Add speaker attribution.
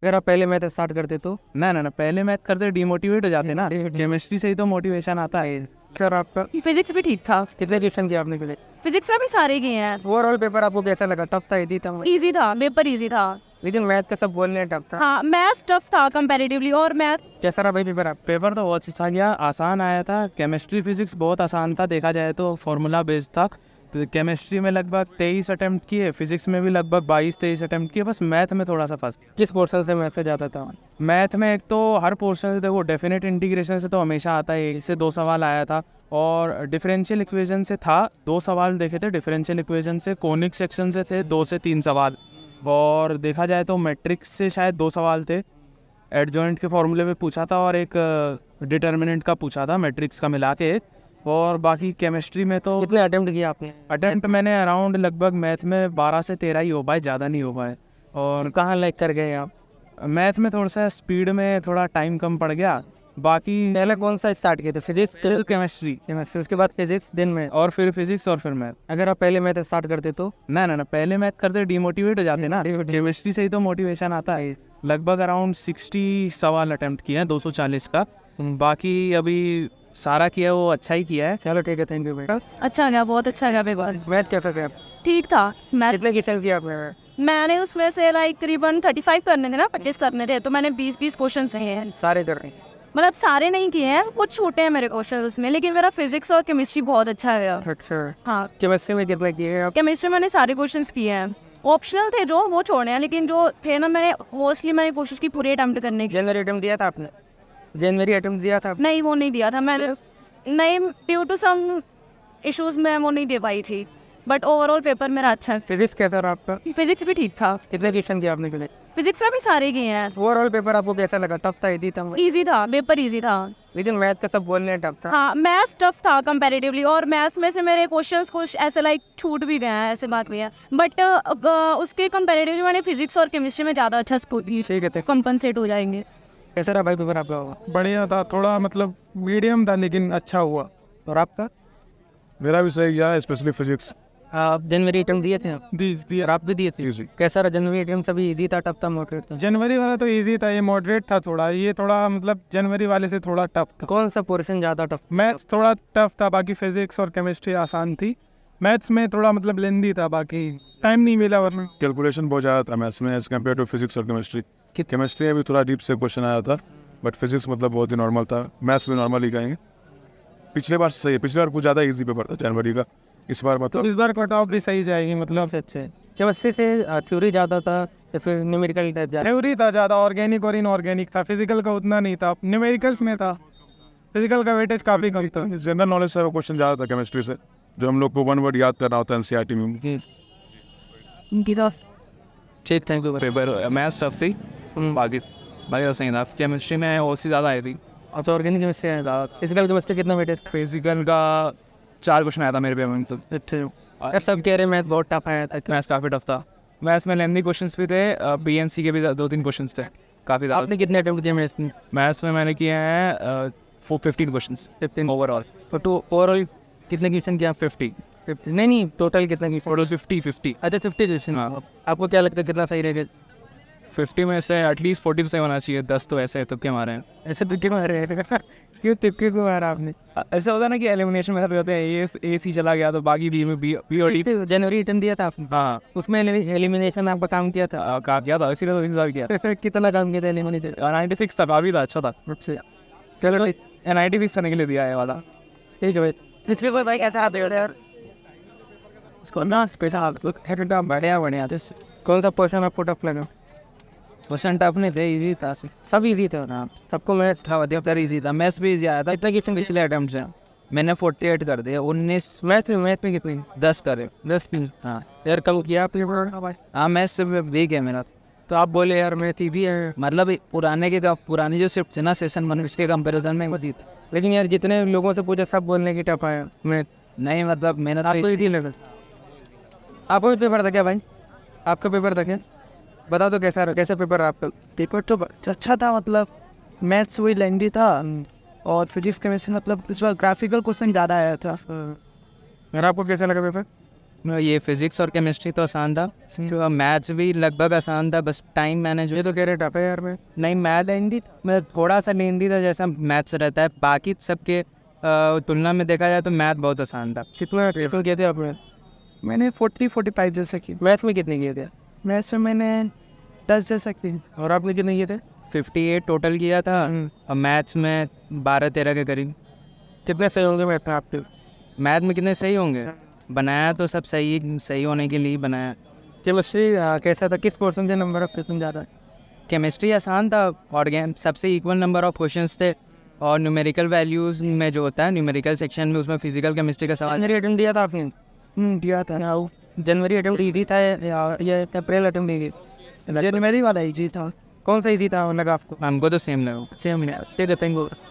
Speaker 1: अगर आप पहले मैथ स्टार्ट करते तो
Speaker 2: ना ना ना, पहले मैथ करते डिमोटिवेट हो जाते ना। केमिस्ट्री से ही तो मोटिवेशन आता है।
Speaker 1: सर आपका
Speaker 3: फिजिक्स भी ठीक था।
Speaker 1: कितने क्वेश्चन किए आपने फिजिक्स?
Speaker 3: फिजिक्स में भी सारे किए हैं।
Speaker 1: ओवरऑल पेपर आपको कैसा लगा? टफ था, इजी था?
Speaker 3: इजी था, पेपर इजी था।
Speaker 1: लेकिन मैथ का सब बोलने टफ था।
Speaker 3: हाँ, मैथ्स टफ था कंपैरेटिवली। और मैथ
Speaker 1: कैसा रहा भाई पेपर आप?
Speaker 2: पेपर तो बहुत अच्छा गया, आसान आया था। केमिस्ट्री फिजिक्स बहुत आसान था, देखा जाए तो फॉर्मूला बेस्ड था। तो केमिस्ट्री में लगभग 23 अटैम्प्ट किए, फिजिक्स में भी लगभग 22-23 अटैम्प्ट किए। बस मैथ में थोड़ा सा फंस गया।
Speaker 1: किस पोर्शन से मैथ से ज़्यादा था?
Speaker 2: मैथ में एक तो हर पोर्शन से देखो, डेफिनेट इंटीग्रेशन से तो हमेशा आता है, 1 से 2 सवाल आया था। और डिफरेंशियल इक्वेशन से था 2 सवाल देखे थे डिफरेंशियल इक्वेशन से। कोनिक सेक्शन से थे 2 से 3 सवाल। और देखा जाए तो मैट्रिक्स से शायद 2 सवाल थे। एडजॉइंट के फॉर्मूले में पूछा था और एक डिटर्मिनेंट का पूछा था, मैट्रिक्स का मिला के। और बाकी केमिस्ट्री में तो
Speaker 1: कितने अटेम्प्ट किए आपने?
Speaker 2: अटेम्प्ट मैंने अराउंड लगभग मैथ में 12 से 13 ही हो पाए, ज़्यादा नहीं हो पाए। और
Speaker 1: कहाँ लैग कर गए आप?
Speaker 2: मैथ में थोड़ा सा स्पीड में थोड़ा टाइम कम पड़ गया। बाकी
Speaker 1: पहले कौन सा स्टार्ट किए थे? फिजिक्स,
Speaker 2: केमिस्ट्री,
Speaker 1: उसके बाद फिजिक्स, दिन में?
Speaker 2: और फिर फिजिक्स और फिर मैथ।
Speaker 1: अगर आप पहले मैथ स्टार्ट करते तो
Speaker 2: ना ना ना, पहले मैथ करते डिमोटिवेट हो जाते ना। केमिस्ट्री से ही तो मोटिवेशन आता है। लगभग अराउंड 60 सवाल अटेम्प्ट किए हैं 240 का। बाकी अभी सारा किया वो अच्छा ही किया है।
Speaker 1: चलो ठीक है, थैंक यू भाई।
Speaker 3: अच्छा गया, बहुत अच्छा गया पेपर।
Speaker 1: मैथ कैसा गया?
Speaker 3: ठीक था। मैथ
Speaker 1: कितने क्वेश्चन किए आपने?
Speaker 3: मैंने उसमें से लाइक करीबन 35 करने थे ना, 25 करने थे, तो मैंने 20 क्वेश्चन किए हैं।
Speaker 1: सारे कर रहे हैं?
Speaker 3: मतलब सारे नहीं किए हैं, कुछ छूटे हैं मेरे क्वेश्चन उसमें। लेकिन मेरा फिजिक्स और केमिस्ट्री बहुत अच्छा गया।
Speaker 1: अच्छा,
Speaker 3: हाँ,
Speaker 1: केमिस्ट्री में कितने किए हैं आप?
Speaker 3: केमिस्ट्री मैंने सारे क्वेश्चंस किए हैं। ऑप्शनल थे जो, वो छोड़े हैं, लेकिन जो थे ना, मैंने कोशिश की पूरी अटेम्प्ट करने की।
Speaker 1: जनवरी अटेम्प्ट दिया था आपने? जनवरी अटेम्प्ट दिया था?
Speaker 3: नहीं, वो नहीं दिया था मैंने। नहीं, ड्यू टू सम इश्यूज मैं वो नहीं दे पाई थी। बट ओवरऑल पेपर मेरा अच्छा है।
Speaker 1: फिजिक्स कैसा रहा आपका?
Speaker 3: फिजिक्स भी ठीक था।
Speaker 1: कितने क्वेश्चन किए आपने फिजिक्स?
Speaker 3: फिजिक्स में भी सारे किए हैं।
Speaker 1: ओवरऑल पेपर आपको कैसा लगा? टफ था, इजी था?
Speaker 3: इजी था, पेपर इजी था।
Speaker 1: लेकिन मैथ का सब बोलने टफ था।
Speaker 3: हाँ, मैथ्स टफ था कंपैरेटिवली। और मैथ्स में से मेरे क्वेश्चंस कुछ ऐसे लाइक छूट भी गए हैं, ऐसे बात हुई है। बट उसके कंपैरेटिवली मैंने फिजिक्स और केमिस्ट्री में ज़्यादा अच्छा स्कोर किया।
Speaker 1: ठीक है,
Speaker 3: कंपनसेट हो जाएंगे।
Speaker 1: कैसा रहा भाई पेपर आपका? होगा
Speaker 4: बढ़िया था, थोड़ा मतलब मीडियम था लेकिन अच्छा हुआ।
Speaker 1: और आपका?
Speaker 5: मेरा भी सही गया, स्पेशली फिजिक्स।
Speaker 1: आप जनवरी अटेम्प्ट दिए थे आप?
Speaker 4: दी
Speaker 1: और आप भी दिए थे?
Speaker 5: इजी।
Speaker 1: कैसा रहा जनवरी अटेम्प्ट? सभी इजी था, टफ था, मॉडरेट था?
Speaker 4: जनवरी वाला तो इजी था, ये मॉडरेट था थोड़ा। ये थोड़ा मतलब जनवरी वाले से थोड़ा टफ था।
Speaker 1: कौन सा पोर्शन ज़्यादा टफ?
Speaker 4: मैथ्स थोड़ा टफ था, बाकी फिजिक्स और केमिस्ट्री आसान थी। मैथ्स में थोड़ा मतलब लेंदी था, बाकी टाइम नहीं मिला वरना।
Speaker 5: कैलकुलेशन बहुत ज़्यादा था मैथ्स में एज कम्पेयर टू फिजिक्स और केमिस्ट्री। केमिस्ट्री में भी थोड़ा डीप से क्वेश्चन आया था, बट फिजिक्स मतलब बहुत ही नॉर्मल था। मैथ्स भी नॉर्मल ही कहेंगे। पिछले बार सही है, पिछले बार कुछ ज़्यादा इजी पेपर था जनवरी का। इस बार
Speaker 4: तो
Speaker 5: मतलब
Speaker 4: इस बार कट ऑफ भी सही जाएगी मतलब।
Speaker 1: अच्छा है। केमिस्ट्री से थ्योरी ज़्यादा था या फिर न्यूमेरिकल टाइप ज़्यादा?
Speaker 4: थ्योरी था ज़्यादा, ऑर्गेनिक और इनऑर्गेनिक था। फिजिकल का उतना नहीं था, न्यूमेरिकल्स में था। फिजिकल का वेटेज काफ़ी कम था।
Speaker 5: जनरल नॉलेज से क्वेश्चन ज़्यादा था केमिस्ट्री से, जो हम लोग को 1 वर्ड याद करना होता है एनसीईआरटी में।
Speaker 1: ठीक, thank you.
Speaker 2: Paper maths tough थी, बाकी तो सही था। केमिस्ट्री में ओसी ज़्यादा आई थी।
Speaker 1: अच्छा, ऑर्गेनिक केमिस्ट्री है ज़्यादा? फिजिकल केमिस्ट्री कितना वेटेज?
Speaker 2: फिजिकल का 4 क्वेश्चन आया था मेरे पेपर में। तो
Speaker 1: अच्छा, यार सब कह रहे मैथ बहुत टफ आया था।
Speaker 2: मैथ्स काफ़ी टफ था। मैथ्स में लेंथी क्वेश्चन्स भी थे, बीएनसी के भी 2-3 क्वेश्चंस थे, काफ़ी ज़्यादा।
Speaker 1: आपने कितने अटेम्प्ट किए मैथ्स में?
Speaker 2: मैथ्स में मैंने किए हैं 15 क्वेश्चंस
Speaker 1: 15
Speaker 2: ओवरऑल।
Speaker 1: तो ओवरऑल कितने क्वेश्चन किया?
Speaker 2: 50
Speaker 1: नहीं, टोटल कितना क्वेश्चन?
Speaker 2: टोटल 50।
Speaker 1: अच्छा, 50 क्वेश्चन।
Speaker 2: हाँ।
Speaker 1: आपको क्या लगता है कितना सही रहेगा?
Speaker 2: 50 में से एटलीस्ट 40 तो सही होना चाहिए। 10 तो ऐसे तुक्के मारे हैं।
Speaker 1: ऐसे तुक्के मारे हैं? क्यों तुक्के क्यों मारा आपने?
Speaker 2: ऐसा होता है ना कि एलिमिनेशन में होते हैं, ए सी चला गया तो बाकी बी में बी और डी।
Speaker 1: जनवरी अटेम्प्ट दिया था आपने?
Speaker 2: हाँ,
Speaker 1: उसमें एलिमिनेशन आपका काम किया था?
Speaker 2: कहा किया था, इसीलिए तो इंतजार किया।
Speaker 1: कितना काम किया था एलिमिनेशन?
Speaker 2: 96 था, काफ़ी था, अच्छा था।
Speaker 1: चलो ठीक
Speaker 2: 96 करने के लिए दिया है वाला।
Speaker 1: है भाई। इसके बाद भाई कैसा आते हो यार?
Speaker 2: इसको ना स्पेशल बढ़िया
Speaker 1: कौन सा पोर्शन आपको टफ लगा?
Speaker 6: क्वेश्चन टफ नहीं थे, इजी था।
Speaker 1: सब इजी था ना? सबको मैथ्स
Speaker 6: था, अधिकतर इजी था। मैथ्स भी इजी आया था।
Speaker 1: कितना क्वेश्चन?
Speaker 6: पिछले अटेम्प्ट से मैंने 48 कर दिया। 19
Speaker 1: मैथ में कितनी?
Speaker 6: 10 करे।
Speaker 1: 10 की?
Speaker 6: हाँ
Speaker 1: यार कम किया आपने भाई।
Speaker 6: हाँ, मैथ्स से वीक है मेरा।
Speaker 1: तो आप बोले यार मैथ इजी है।
Speaker 6: मतलब पुरानी जो शिफ्ट थी ना सेशन 1 उसके कंपेरिजन में इजी था।
Speaker 1: लेकिन यार जितने लोगों से पूछा सब बोलने की टफ आया मैथ।
Speaker 6: नहीं मतलब मैंने
Speaker 1: आपको इजी लगा? आपको भी पेपर था क्या भाई? आपका पेपर था क्या? बता दो कैसा कैसा पेपर रहा आपका?
Speaker 7: पेपर तो अच्छा था, मतलब मैथ्स वही लेंदी था और फिजिक्स केमिस्ट्री मतलब इस बार ग्राफिकल क्वेश्चन ज़्यादा आया था।
Speaker 1: और आपको कैसा लगा पेपर?
Speaker 6: ये फिजिक्स और केमिस्ट्री तो आसान था, तो मैथ्स भी लगभग आसान था, बस टाइम मैनेज
Speaker 1: ये तो कह रहे टफ है यार। मैं
Speaker 6: नहीं मैथ लेंदी मतलब थोड़ा सा लेंदी था जैसा मैथ्स रहता है, बाकी सबके तुलना में देखा जाए तो मैथ बहुत आसान था।
Speaker 1: कितना ट्रेफल किए थे आपने?
Speaker 7: मैंने 40-45 जैसा की।
Speaker 1: मैथ में कितने किए थे?
Speaker 7: मैथ्स में मैंने 10 जैसा की।
Speaker 1: और आपने कितने किए थे?
Speaker 6: 58 टोटल किया था और मैथ्स में 12-13 के करीब।
Speaker 1: कितने सही होंगे मैथ में आपके?
Speaker 6: मैथ में कितने सही होंगे? बनाया तो सब सही होने के लिए ही बनाया।
Speaker 1: केमिस्ट्री कैसा था? किस पोर्शन से नंबर ऑफ क्वेश्चन ज़्यादा?
Speaker 6: केमिस्ट्री आसान था और सबसे इक्वल नंबर ऑफ क्वेश्चंस थे, और न्यूमेरिकल वैल्यूज़ में जो होता है न्यूमेरिकल सेक्शन में, उसमें फिजिकल केमिस्ट्री का सवाल।
Speaker 1: जनवरी अटेम्प्ट दिया था आपने?
Speaker 7: दिया था।
Speaker 1: जनवरी अटेम्प्ट ईजी था या अप्रैल अटेम्प्ट ईजी?
Speaker 7: जनवरी वाला इजी था।
Speaker 1: कौन सा ईजी था लगा आपको?
Speaker 6: हमको तो सेम लगा।
Speaker 1: सेम है।